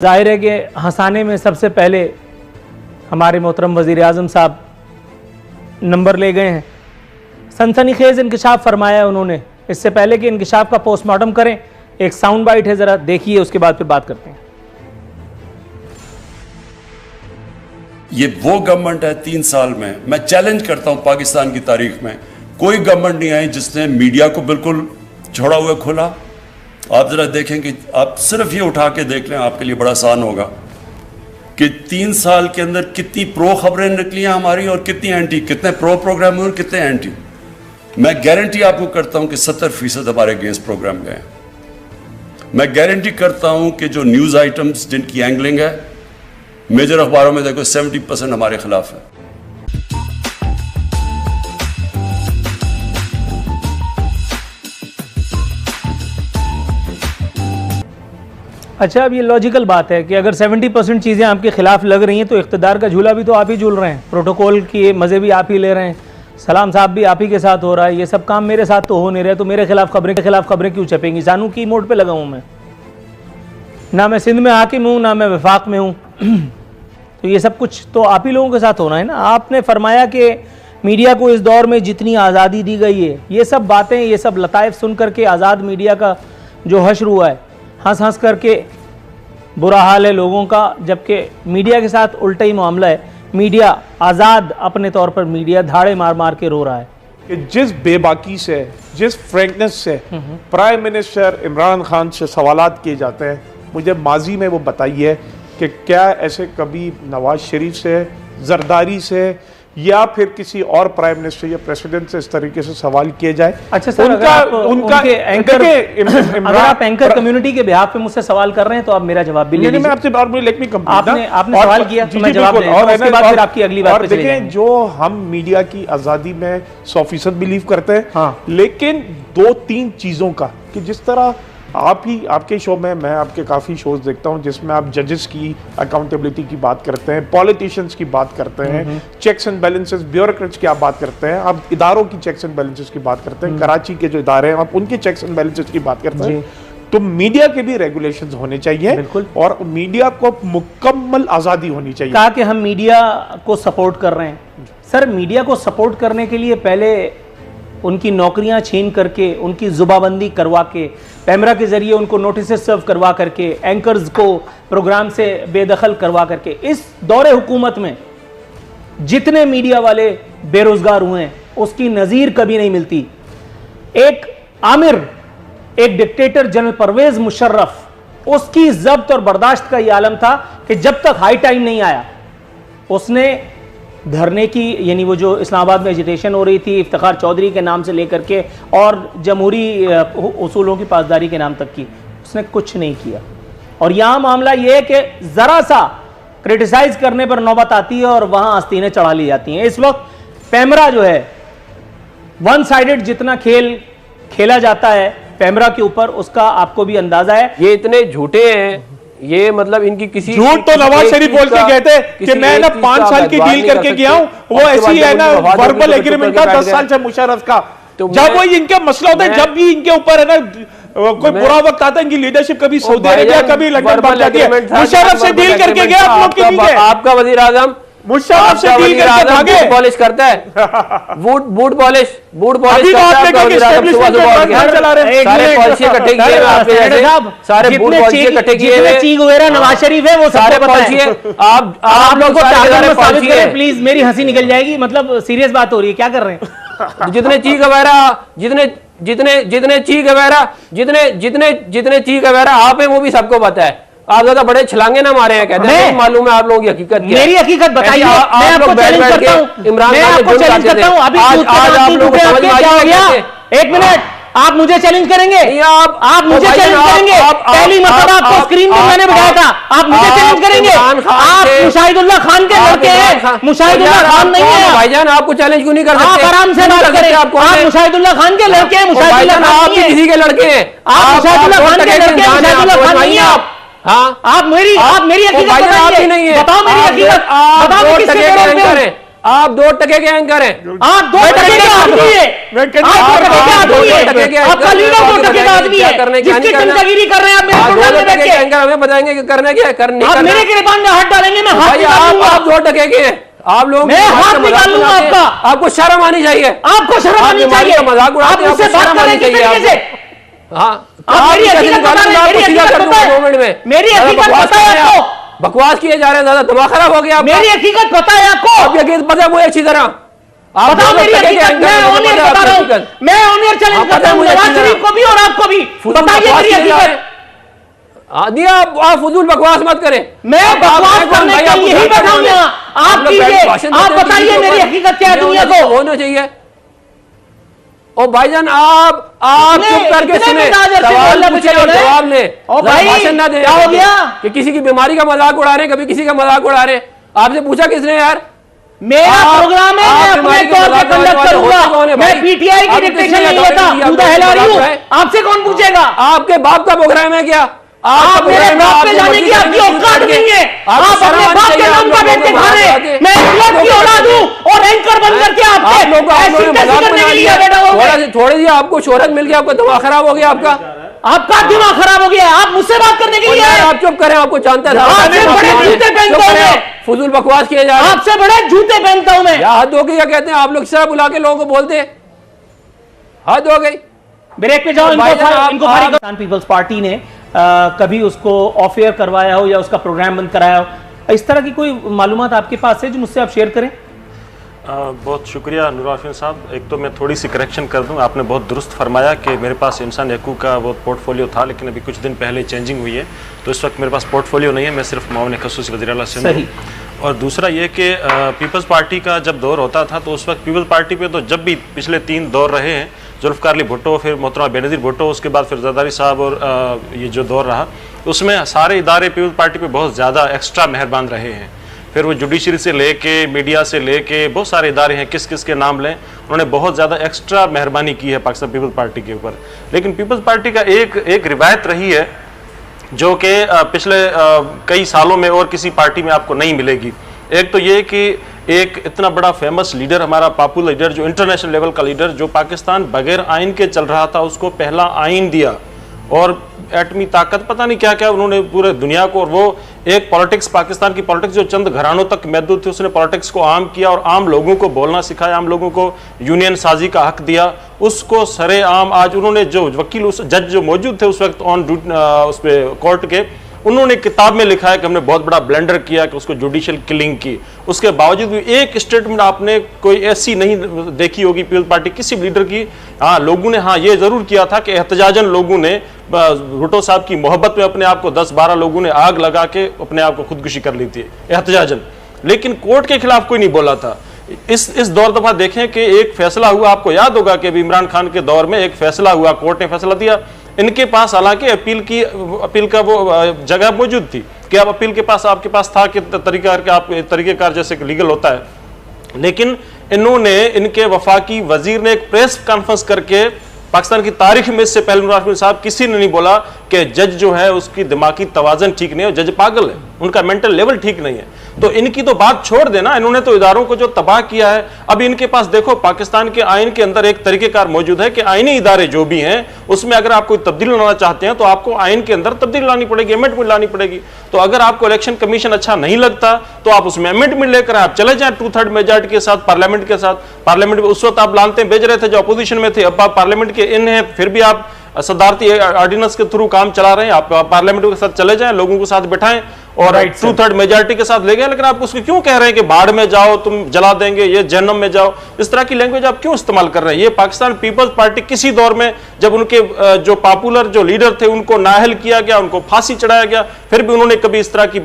जाहिर है कि हंसाने में सबसे पहले हमारे मोहतरम वज़ीर आज़म साहब नंबर ले गए हैं। सनसनीखेज़ इंकशाफ फरमाया है उन्होंने। इससे पहले कि इंकशाफ का पोस्टमार्टम करें, एक साउंड बाइट है, ज़रा देखिए, उसके बाद फिर बात करते हैं। ये वो गवर्नमेंट है 3 साल में, मैं चैलेंज करता हूं पाकिस्तान की तारीख में कोई गवर्नमेंट नहीं आई जिसने मीडिया को बिल्कुल छोड़ा हुआ खोला। आप जरा देखें कि आप सिर्फ ये उठा के देख लें, आपके लिए बड़ा आसान होगा कि 3 साल के अंदर कितनी प्रो खबरें निकली हैं हमारी और कितनी एंटी, कितने प्रो प्रोग्राम हुए और कितने एंटी। मैं गारंटी आपको करता हूं कि 70% हमारे अगेंस्ट प्रोग्राम गए। मैं गारंटी करता हूं कि जो न्यूज आइटम्स जिनकी एंगलिंग है मेजर अखबारों में देखो 70% हमारे खिलाफ है। अच्छा, अब ये लॉजिकल बात है कि अगर 70% चीज़ें आपके खिलाफ लग रही हैं तो इख्तिदार का झूला भी तो आप ही झूल रहे हैं, प्रोटोकॉल के मज़े भी आप ही ले रहे हैं, सलाम साहब भी आप ही के साथ हो रहा है, ये सब काम मेरे साथ तो हो नहीं रहे, तो मेरे खिलाफ खबरें क्यों छपेंगी? जानू की मोड पे लगा हूँ मैं, ना मैं सिंध में हाकिम हूँ ना मैं वफाक में हूँ। तो ये सब कुछ तो आप ही लोगों के साथ होना है ना। आपने फरमाया कि मीडिया को इस दौर में जितनी आज़ादी दी गई है, ये सब बातें, ये सब लताइफ सुन करके आज़ाद मीडिया का जो हश्र हुआ है, हंस हंस करके बुरा हाल है लोगों का, जबकि मीडिया के साथ उल्टा ही मामला है। मीडिया आज़ाद अपने तौर पर मीडिया धाड़े मार मार के रो रहा है कि जिस बेबाकी से, जिस फ्रैंकनेस से प्राइम मिनिस्टर इमरान खान से सवालात किए जाते हैं, मुझे माजी में वो बताइए कि क्या ऐसे कभी नवाज शरीफ से, जरदारी से या फिर किसी और प्राइम मिनिस्टर या प्रेसिडेंट से इस तरीके से सवाल किए जाए? अच्छा सर, अगर आप एंकर कम्युनिटी के बिहाफ पे मुझसे सवाल कर रहे हैं तो आप मेरा जवाब भी ले लीजिए। मैं आपसे आपने सवाल किया तो मैं जवाब दूंगा, उसके बाद फिर आपकी अगली बात पे चले जाएंगे। जो हम मीडिया की आजादी में 100% बिलीव करते हैं, हाँ, लेकिन 2-3 चीजों का कि जिस तरह आप ही, आपके शो में, मैं आपके काफ़ी शोज देखता हूं जिसमें आप जजेस की अकाउंटेबिलिटी की बात करते हैं, पॉलिटिशियंस की बात करते हैं, चेक्स एंड बैलेंसेस, ब्यूरोक्रेट्स की आप बात करते हैं, आप इदारों की चेक्स एंड बैलेंसेस की बात करते हैं, कराची के जो इदारे हैं आप उनके चेक्स एंड बैलेंसेस की बात करते हैं। तो मीडिया के भी रेगुलेशंस होने चाहिए, बिल्कुल, और मीडिया को मुकम्मल आज़ादी होनी चाहिए। कहा कि हम मीडिया को सपोर्ट कर रहे हैं। सर, मीडिया को सपोर्ट करने के लिए पहले उनकी नौकरियां छीन करके, उनकी जुबाबंदी करवा के, पैमरा के जरिए उनको नोटिस सर्व करवा करके, एंकर्स को प्रोग्राम से बेदखल करवा करके, इस दौरे हुकूमत में जितने मीडिया वाले बेरोजगार हुए हैं उसकी नज़ीर कभी नहीं मिलती। एक आमिर, एक डिक्टेटर जनरल परवेज मुशर्रफ, उसकी जब्त और बर्दाश्त का यह आलम था कि जब तक हाई टाइम नहीं आया उसने धरने की, यानी वो जो इस्लामाबाद में एजिटेशन हो रही थी इफ्तिखार चौधरी के नाम से लेकर के और जमहूरी उसूलों की पासदारी के नाम तक की, उसने कुछ नहीं किया। और यहाँ मामला ये है कि ज़रा सा क्रिटिसाइज करने पर नौबत आती है और वहाँ आस्तीनें चढ़ा ली जाती हैं। इस वक्त पैमरा जो है, वन साइडेड जितना खेल खेला जाता है पैमरा के ऊपर, उसका आपको भी अंदाजा है। ये इतने झूठे हैं, ये मतलब इनकी किसी झूठ तो नवाज शरीफ बोल के कहते कि मैं ना 5 साल की डील करके गया हूं, वो ऐसी है ना वर्बल एग्रीमेंट था 10 साल से मुशर्रफ का। जब वो इनके मसला होता है, जब भी इनके ऊपर है ना कोई बुरा वक्त आता है, इनकी लीडरशिप कभी सऊदी अरेबिया, कभी लंदन भाग जाती है। मुशर्रफ से डील करके गया आप लोग के लिए, आपका वजीर आजम मुशर्रफ से डील करके भागे। पॉलिश करता है, बूट पॉलिश अभी तो आप देखो कि एस्टेब्लिशमेंट पे घर चला रहे हैं, सारे पॉलिसी इकट्ठे किए हैं आपके जैसे, सारे बूट पॉलिसी इकट्ठे किए हैं, चीख वगैरह नवाज शरीफ है वो सारे पॉलिसी है। आप लोग को सारे पॉलिसी है। प्लीज, मेरी हंसी निकल जाएगी, मतलब सीरियस बात हो रही है, क्या कर रहे हैं? जितने चीख वगैरह, जितने चीख वगैरह आप है वो भी सबको पता है। आप ज्यादा बड़े छलांगे ना मारे हैं, कहते हैं मालूम है आप लोगों की हकीकत क्या है। मेरी हकीकत बताइए, मैं आपको चैलेंज करता हूं, इमरान मैं आपको चैलेंज करता हूं। अभी आज आप लोग क्या हो गया? एक मिनट, आप मुझे चैलेंज करेंगे? आप मुझे चैलेंज करेंगे? पहली मसला आपको स्क्रीन पे मैंने बताया था, आप मुझे चैलेंज करेंगे? आप मुशाहिदुल्लाह खान के लड़के हैं, मुशाहिदुल्लाह खान नहीं है भाईजान। आपको चैलेंज क्यों नहीं कर सकते? आप आराम से बात करें। आप मुशाहिदुल्लाह खान के लड़के हैं, मुशाहिदुल्लाह खान नहीं है, किसी के लड़के हैं। आप मुशाहिदुल्लाह खान के लड़के हैं, मुशाहिदुल्लाह खान नहीं है आप। हाँ, आप मेरी हकीकत बताइए, बताओ मेरी हकीकत, बताओ किसके आप 2 टके के एंकर हैं। आप 2 टके के आदमी है। आप 2 टके के आदमी है। आपका लीडर 2 टके का आदमी है, जिसकी गुंडागिरी कर रहे हैं आप मेरे प्रोग्राम में बैठ के। एंकर हमें बताएंगे कि करने क्या करने, आप मेरे गिरबान में हाथ डालेंगे, मैं हाथ निकालूंगा। आप 2 टके के हैं, आप लोग मैं हाथ निकाल लूंगा आपका। आपको शर्म आनी चाहिए, आपको शर्म आनी चाहिए। मजाक उड़ाते हैं, आपको शर्म आनी चाहिए। हाँ, मेरी हकीकत पता है, मेरी हकीकत पता है आपको। बकवास किए जा रहे हैं, ज्यादा दिमाग खराब हो गया। मेरी हकीकत पता है आपको। आपकी हकीकत पता है मुझे अच्छी तरह। आप बताओ मेरी हकीकत। मैं ऑनियर बता रहा हूं, मैं ऑनियर चैलेंज करता हूं नवाज शरीफ को भी और आपको भी। बताइए मेरी हकीकत। आप फजूल बकवास मत करें। मैं बकवास करने के लिए ही बैठा हूं यहां। आप कीजिए, आप बताइए मेरी हकीकत क्या है दुनिया को। होना चाहिए। ओ भाईजान आप चुप करके सुने, सवाल पूछे और जवाब ले, भाषण ना दे। क्या हो गया कि किसी की बीमारी का मजाक उड़ा रहे, कभी किसी का मजाक उड़ा रहे। आपसे पूछा किसने यार? मेरा प्रोग्राम है, मैं अपने तौर पे कंडक्ट करूंगा। मैं पीटीआई की डिक्टेशन नहीं लेता, खुदा हिला रही हूं। आपसे कौन पूछेगा? आपके बाप का प्रोग्राम है क्या? आप मेरे बाप पे जाने की आपकी औकात नहीं है। आप अपने बाप के नाम का बेटे खा रहे हैं। मैं इस्लाम की औलाद हूं और एंकर बन करके आपके ऐसी तैसी करने के लिए बैठा हूं। थोड़ी सी आपको शोहरत मिल गया, आपका दिमाग खराब हो गया। आपका दिमाग खराब हो गया। आप मुझसे बात करने के लिए आए। आप चुप करें, आपको जानता था। आपसे बड़े जूते पहनता हूं मैं, फजूल बकवास किए जा रहे हैं। आपसे बड़े जूते पहनता हूं मैं। हद हो गई, क्या कहते हैं आप लोग? सिर्फ बुला के लोगों को बोलते, हद हो गई। ब्रेक पे जाओ। इनको पाकिस्तान पीपल्स पार्टी ने कभी उसको ऑफ एयर करवाया हो या उसका प्रोग्राम बंद कराया हो, इस तरह की कोई मालूमात आपके पास है जो मुझसे आप शेयर करें? बहुत शुक्रिया नूर आफरीन साहब। एक तो मैं थोड़ी सी करेक्शन कर दूं, आपने बहुत दुरुस्त फरमाया कि मेरे पास इंसान हकूक़ का वो पोर्टफोलियो था, लेकिन अभी कुछ दिन पहले चेंजिंग हुई है, तो इस वक्त मेरे पास पोर्टफोलियो नहीं है। मैं सिर्फ मामले खसूसी वज़ीर आला से हूं। और दूसरा ये कि पीपल्स पार्टी का जब दौर होता था तो उस वक्त पीपल्स पार्टी पे तो जब भी पिछले 3 दौर रहे हैं, जुल्फ़िकार अली भुट्टो, फिर मोहतरमा बेनज़ीर भुट्टो, उसके बाद फिर ज़रदारी साहब, और ये जो दौर रहा उसमें सारे इदारे पीपल्स पार्टी पे बहुत ज़्यादा एक्स्ट्रा मेहरबान रहे हैं। फिर वो जुडिशरी से लेके मीडिया से लेके बहुत सारे इदारे हैं, किस किस के नाम लें, उन्होंने बहुत ज़्यादा एक्स्ट्रा मेहरबानी की है पाकिस्तान पीपल्स पार्टी के ऊपर। लेकिन पीपल्स पार्टी का एक रिवायत रही है जो कि पिछले कई सालों में और किसी पार्टी में आपको नहीं मिलेगी। एक तो ये कि एक इतना बड़ा फेमस लीडर, हमारा पॉपुलर लीडर, जो इंटरनेशनल लेवल का लीडर, जो पाकिस्तान बगैर आइन के चल रहा था, उसको पहला आइन दिया और एटमी ताकत पता नहीं क्या क्या उन्होंने पूरे दुनिया को। और वो एक पॉलिटिक्स, पाकिस्तान की पॉलिटिक्स जो चंद घरानों तक महदूद थी, उसने पॉलिटिक्स को आम किया और आम लोगों को बोलना सिखाया, आम लोगों को यूनियन साजी का हक दिया। उसको सरे आम आज उन्होंने, जो वकील, उस जज जो मौजूद थे उस वक्त ऑन उस पर कोर्ट के, उन्होंने किताब में लिखा है कि हमने बहुत बड़ा ब्लेंडर किया, कि उसको जुडिशियल किलिंग की। उसके बावजूद भी एक स्टेटमेंट आपने कोई ऐसी नहीं देखी होगी पीपल्स पार्टी किसी लीडर की। हाँ, लोगों ने ये जरूर किया था कि एहतजाजन लोगों ने भुट्टो साहब की मोहब्बत में अपने आप को 10-12 लोगों ने आग लगा के अपने आप को खुदकुशी कर ली थी एहतजाजन, लेकिन कोर्ट के खिलाफ कोई नहीं बोला था। इस दौर दफा देखें कि एक फैसला हुआ, आपको याद होगा कि इमरान खान के दौर में एक फैसला हुआ, कोर्ट ने फैसला दिया। इनके पास हालांकि अपील का वो जगह मौजूद थी कि आप अपील के पास, आपके पास था कि तरीकेकार जैसे लीगल होता है, लेकिन इन्होंने, इनके वफाकी वजीर ने एक प्रेस कॉन्फ्रेंस करके, पाकिस्तान की तारीख में इससे पहले नूर आफरीन साहब किसी ने नहीं बोला कि जज जो है उसकी दिमागी तवाजन ठीक नहीं है, जज पागल है, उनका मेंटल लेवल ठीक नहीं है। तो इनकी तो बात छोड़ देना, इन्होंने तो इदारों को जो तबाह किया है। अब इनके पास देखो, पाकिस्तान के आइन के अंदर एक तरीकेकार मौजूद है कि आईनी इदारे जो भी हैं उसमें अगर आप कोई तब्दीली लाना चाहते हैं तो आपको आइन के अंदर तब्दीली लानी पड़ेगी, अमेंडमेंट लानी पड़ेगी। तो अगर आपको इलेक्शन कमीशन अच्छा नहीं लगता तो आप उसमें अमेंडमेंट लेकर आप चले जाएं 2/3 मेजॉरिटी के साथ, पार्लियामेंट के साथ। पार्लियामेंट में उस वक्त आप लानते भेज रहे थे जो अपोजिशन में थे, अब आप पार्लियामेंट के इन हैं, फिर भी आप सदारती ऑर्डिनेंस के थ्रू काम चला रहे हैं। आप पार्लियामेंट के साथ चले जाएं, लोगों के साथ बैठाएं और 2/3 मेजॉरिटी के साथ ले गए, लेकिन आप उसको क्यों कह रहे हैं कि बाढ़ में जाओ, तुम जला देंगे, ये जहन्नम में जाओ? इस तरह की लैंग्वेज आप क्यों इस्तेमाल कर रहे हैं? ये पाकिस्तान पीपल्स पार्टी किसी दौर में जब उनके जो पॉपुलर जो लीडर थे उनको नाअहल किया गया, उनको फांसी चढ़ाया गया, फिर भी उन्होंने कभी इस तरह की